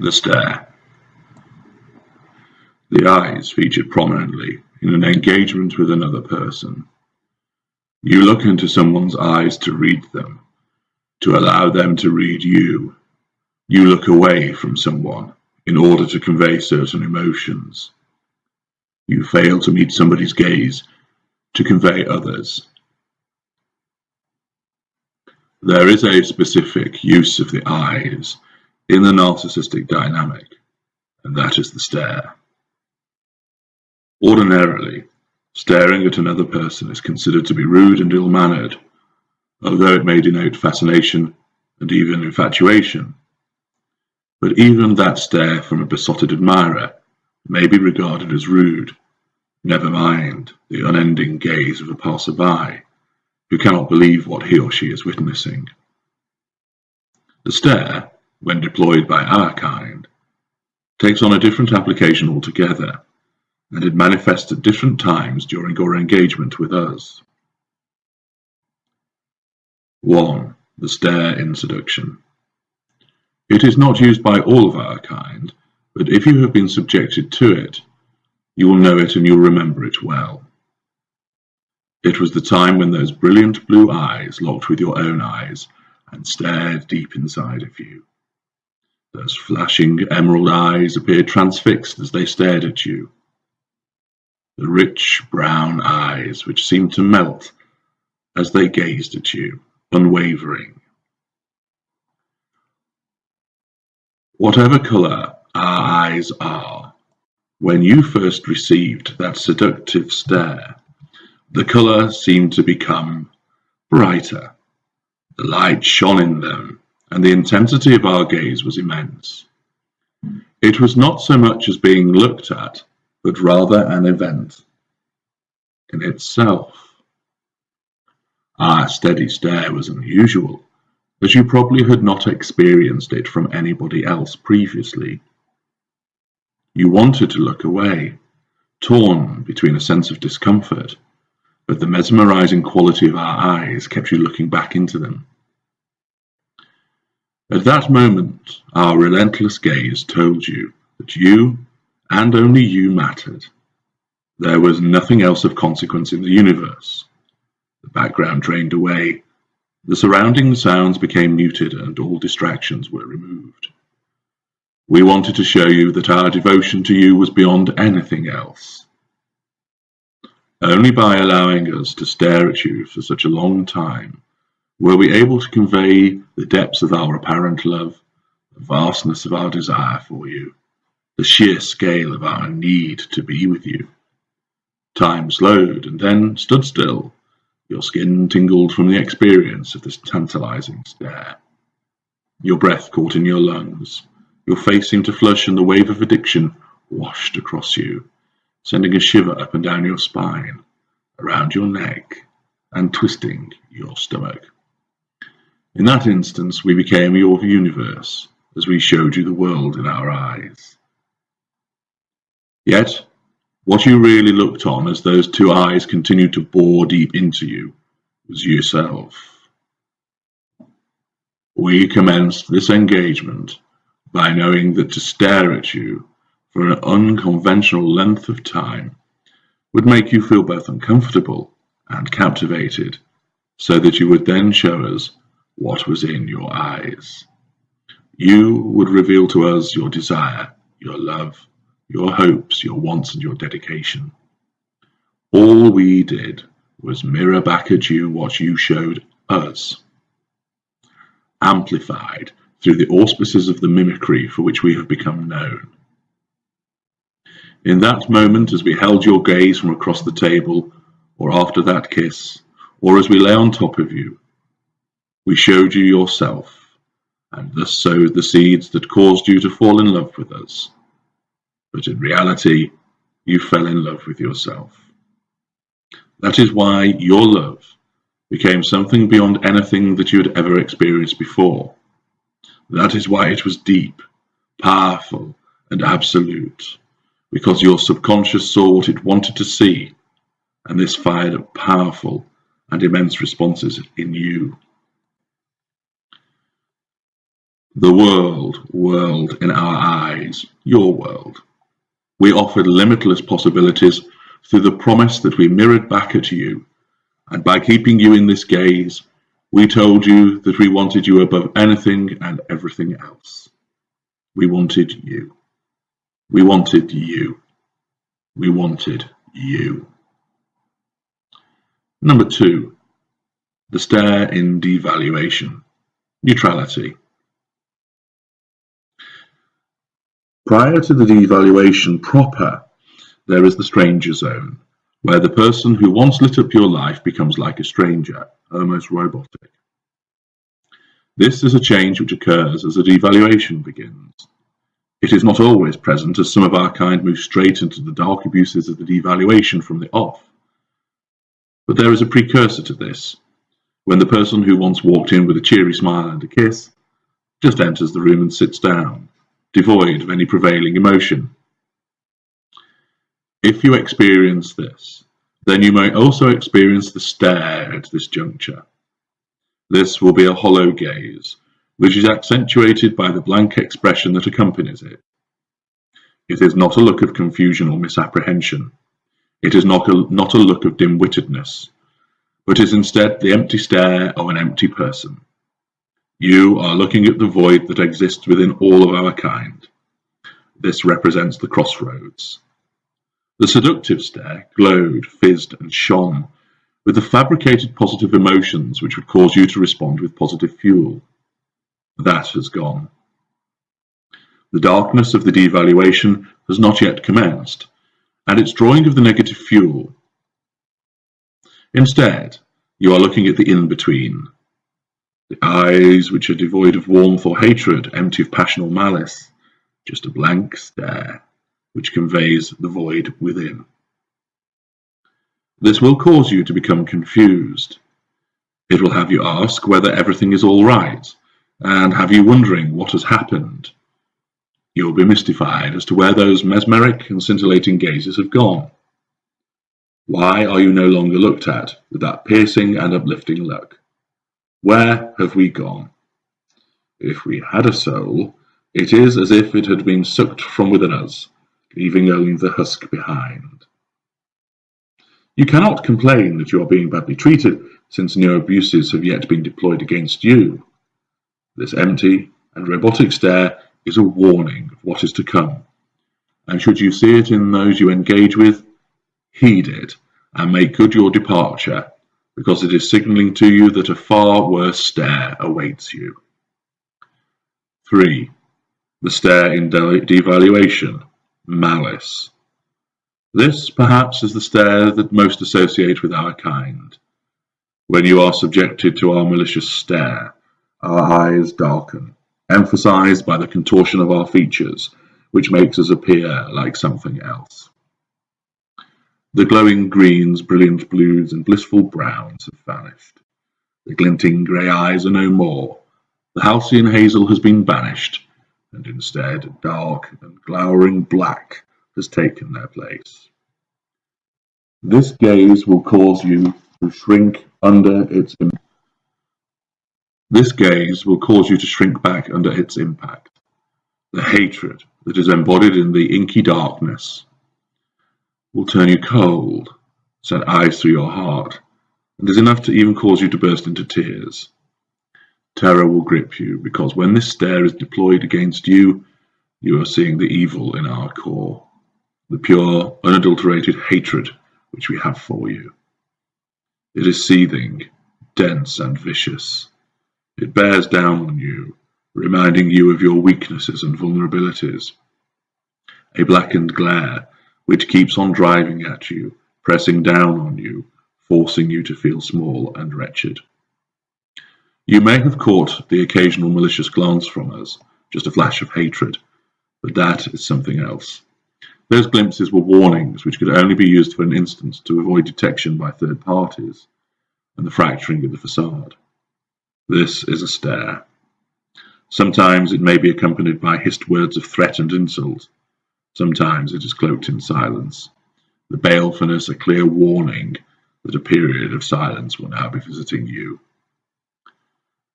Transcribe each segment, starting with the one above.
The stare. The eyes featured prominently in an engagement with another person. You look into someone's eyes to read them, to allow them to read you. You look away from someone in order to convey certain emotions. You fail to meet somebody's gaze to convey others. There is a specific use of the eyes in the narcissistic dynamic, and that is the stare. Ordinarily, staring at another person is considered to be rude and ill-mannered, although it may denote fascination and even infatuation. But even that stare from a besotted admirer may be regarded as rude, never mind the unending gaze of a passerby who cannot believe what he or she is witnessing. The stare, when deployed by our kind, takes on a different application altogether, and it manifests at different times during your engagement with us. 1. The stare in seduction. It is not used by all of our kind, but if you have been subjected to it, you will know it and you'll remember it well. It was the time when those brilliant blue eyes locked with your own eyes and stared deep inside of you. Those flashing emerald eyes appeared transfixed as they stared at you. The rich brown eyes which seemed to melt as they gazed at you, unwavering. Whatever colour our eyes are, when you first received that seductive stare, the colour seemed to become brighter. The light shone in them, and the intensity of our gaze was immense. It was not so much as being looked at, but rather an event in itself. Our steady stare was unusual, as you probably had not experienced it from anybody else previously. You wanted to look away, torn between a sense of discomfort, but the mesmerizing quality of our eyes kept you looking back into them. At that moment, our relentless gaze told you that you, and only you, mattered. There was nothing else of consequence in the universe. The background drained away, the surrounding sounds became muted, and all distractions were removed. We wanted to show you that our devotion to you was beyond anything else. Only by allowing us to stare at you for such a long time were we able to convey the depths of our apparent love, the vastness of our desire for you, the sheer scale of our need to be with you. Time slowed and then stood still. Your skin tingled from the experience of this tantalizing stare. Your breath caught in your lungs. Your face seemed to flush, and the wave of addiction washed across you, sending a shiver up and down your spine, around your neck, and twisting your stomach. In that instance, we became your universe, as we showed you the world in our eyes. Yet, what you really looked on as those two eyes continued to bore deep into you was yourself. We commenced this engagement by knowing that to stare at you for an unconventional length of time would make you feel both uncomfortable and captivated, so that you would then show us what was in your eyes. You would reveal to us your desire, your love, your hopes, your wants, and your dedication. All we did was mirror back at you what you showed us, amplified through the auspices of the mimicry for which we have become known. In that moment, as we held your gaze from across the table, or after that kiss, or as we lay on top of you, we showed you yourself, and thus sowed the seeds that caused you to fall in love with us. But in reality, you fell in love with yourself. That is why your love became something beyond anything that you had ever experienced before. That is why it was deep, powerful, and absolute, because your subconscious saw what it wanted to see, and this fired up powerful and immense responses in you. The world in our eyes, your world. We offered limitless possibilities through the promise that we mirrored back at you, and by keeping you in this gaze, we told you that we wanted you above anything and everything else. We wanted you. We wanted you. We wanted you. Number 2, the stare in devaluation. Neutrality. Prior to the devaluation proper, there is the stranger zone, where the person who once lit up your life becomes like a stranger, almost robotic. This is a change which occurs as a devaluation begins. It is not always present, as some of our kind move straight into the dark abuses of the devaluation from the off. But there is a precursor to this, when the person who once walked in with a cheery smile and a kiss just enters the room and sits down, devoid of any prevailing emotion. If you experience this, then you may also experience the stare at this juncture. This will be a hollow gaze, which is accentuated by the blank expression that accompanies it. It is not a look of confusion or misapprehension. It is not a look of dim-wittedness, but is instead the empty stare of an empty person. You are looking at the void that exists within all of our kind. This represents the crossroads. The seductive stare glowed, fizzed, and shone with the fabricated positive emotions which would cause you to respond with positive fuel. That has gone. The darkness of the devaluation has not yet commenced, and its drawing of the negative fuel. Instead, you are looking at the in-between. The eyes which are devoid of warmth or hatred, empty of passion or malice, just a blank stare which conveys the void within. This will cause you to become confused. It will have you ask whether everything is all right, and have you wondering what has happened. You will be mystified as to where those mesmeric and scintillating gazes have gone. Why are you no longer looked at with that piercing and uplifting look? Where have we gone? If we had a soul, it is as if it had been sucked from within us, leaving only the husk behind. You cannot complain that you are being badly treated, since no abuses have yet been deployed against you. This empty and robotic stare is a warning of what is to come, and should you see it in those you engage with, heed it and make good your departure, because it is signalling to you that a far worse stare awaits you. 3. The stare in devaluation, malice. This, perhaps, is the stare that most associate with our kind. When you are subjected to our malicious stare, our eyes darken, emphasized by the contortion of our features, which makes us appear like something else. The glowing greens, brilliant blues, and blissful browns have vanished. The glinting grey eyes are no more. The halcyon hazel has been banished, and instead dark and glowering black has taken their place. This gaze will cause you to shrink under its impact. This gaze will cause you to shrink back under its impact. The hatred that is embodied in the inky darkness will turn you cold, send ice through your heart, and is enough to even cause you to burst into tears. Terror will grip you, because when this stare is deployed against you, you are seeing the evil in our core, the pure, unadulterated hatred which we have for you. It is seething, dense, and vicious. It bears down on you, reminding you of your weaknesses and vulnerabilities. A blackened glare which keeps on driving at you, pressing down on you, forcing you to feel small and wretched. You may have caught the occasional malicious glance from us, just a flash of hatred, but that is something else. Those glimpses were warnings which could only be used for an instant to avoid detection by third parties, and the fracturing of the facade. This is a stare. Sometimes it may be accompanied by hissed words of threat and insult. Sometimes it is cloaked in silence, the balefulness a clear warning that a period of silence will now be visiting you.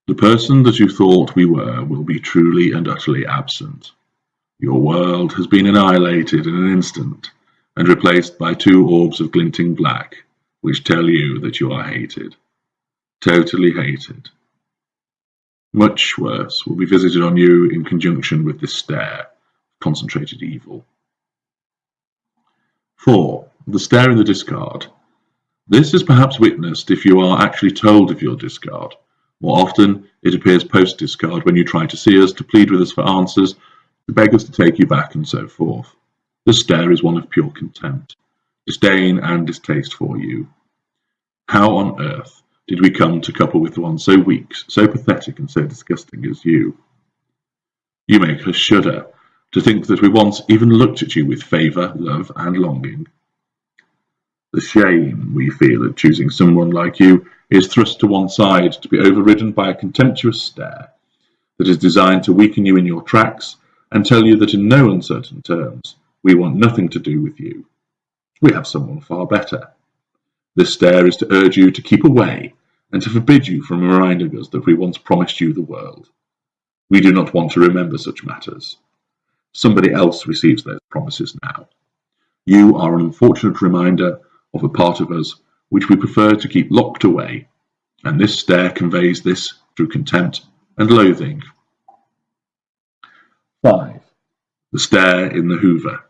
The person that you thought we were will be truly and utterly absent. Your world has been annihilated in an instant and replaced by two orbs of glinting black, which tell you that you are hated. Totally hated. Much worse will be visited on you in conjunction with this stare of concentrated evil. 4. The stare in the discard. This is perhaps witnessed if you are actually told of your discard. More often, it appears post-discard when you try to see us, to plead with us for answers, to beg us to take you back, and so forth. The stare is one of pure contempt, disdain and distaste for you. How on earth did we come to couple with one so weak, so pathetic and so disgusting as you? You make us shudder to think that we once even looked at you with favour, love and longing. The shame we feel at choosing someone like you is thrust to one side to be overridden by a contemptuous stare that is designed to weaken you in your tracks and tell you that in no uncertain terms we want nothing to do with you. We have someone far better. This stare is to urge you to keep away and to forbid you from reminding us that we once promised you the world. We do not want to remember such matters. Somebody else receives those promises now. You are an unfortunate reminder of a part of us which we prefer to keep locked away, and this stare conveys this through contempt and loathing. 5. The stare in the Hoover.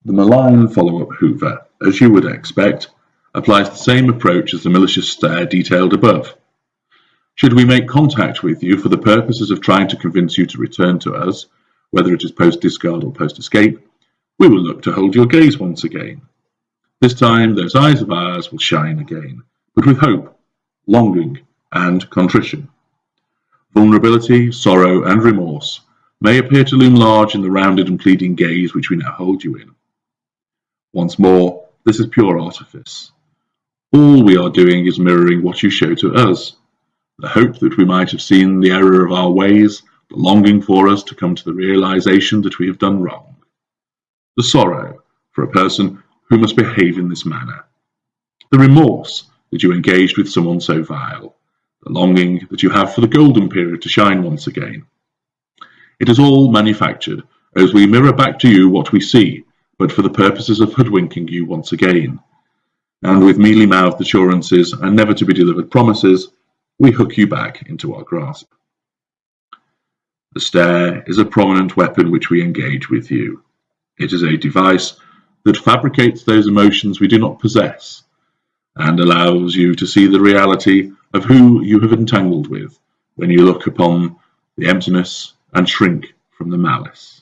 The malign follow-up Hoover, as you would expect, applies the same approach as the malicious stare detailed above. Should we make contact with you for the purposes of trying to convince you to return to us, whether it is post-discard or post-escape, we will look to hold your gaze once again. This time those eyes of ours will shine again, but with hope, longing, and contrition. Vulnerability, sorrow, and remorse may appear to loom large in the rounded and pleading gaze which we now hold you in. Once more, this is pure artifice. All we are doing is mirroring what you show to us. The hope that we might have seen the error of our ways, the longing for us to come to the realization that we have done wrong. The sorrow for a person who must behave in this manner. The remorse that you engaged with someone so vile. The longing that you have for the golden period to shine once again. It is all manufactured as we mirror back to you what we see, but for the purposes of hoodwinking you once again. And with mealy-mouthed assurances and never-to-be-delivered promises, we hook you back into our grasp. The stare is a prominent weapon which we engage with you. It is a device that fabricates those emotions we do not possess and allows you to see the reality of who you have entangled with when you look upon the emptiness and shrink from the malice.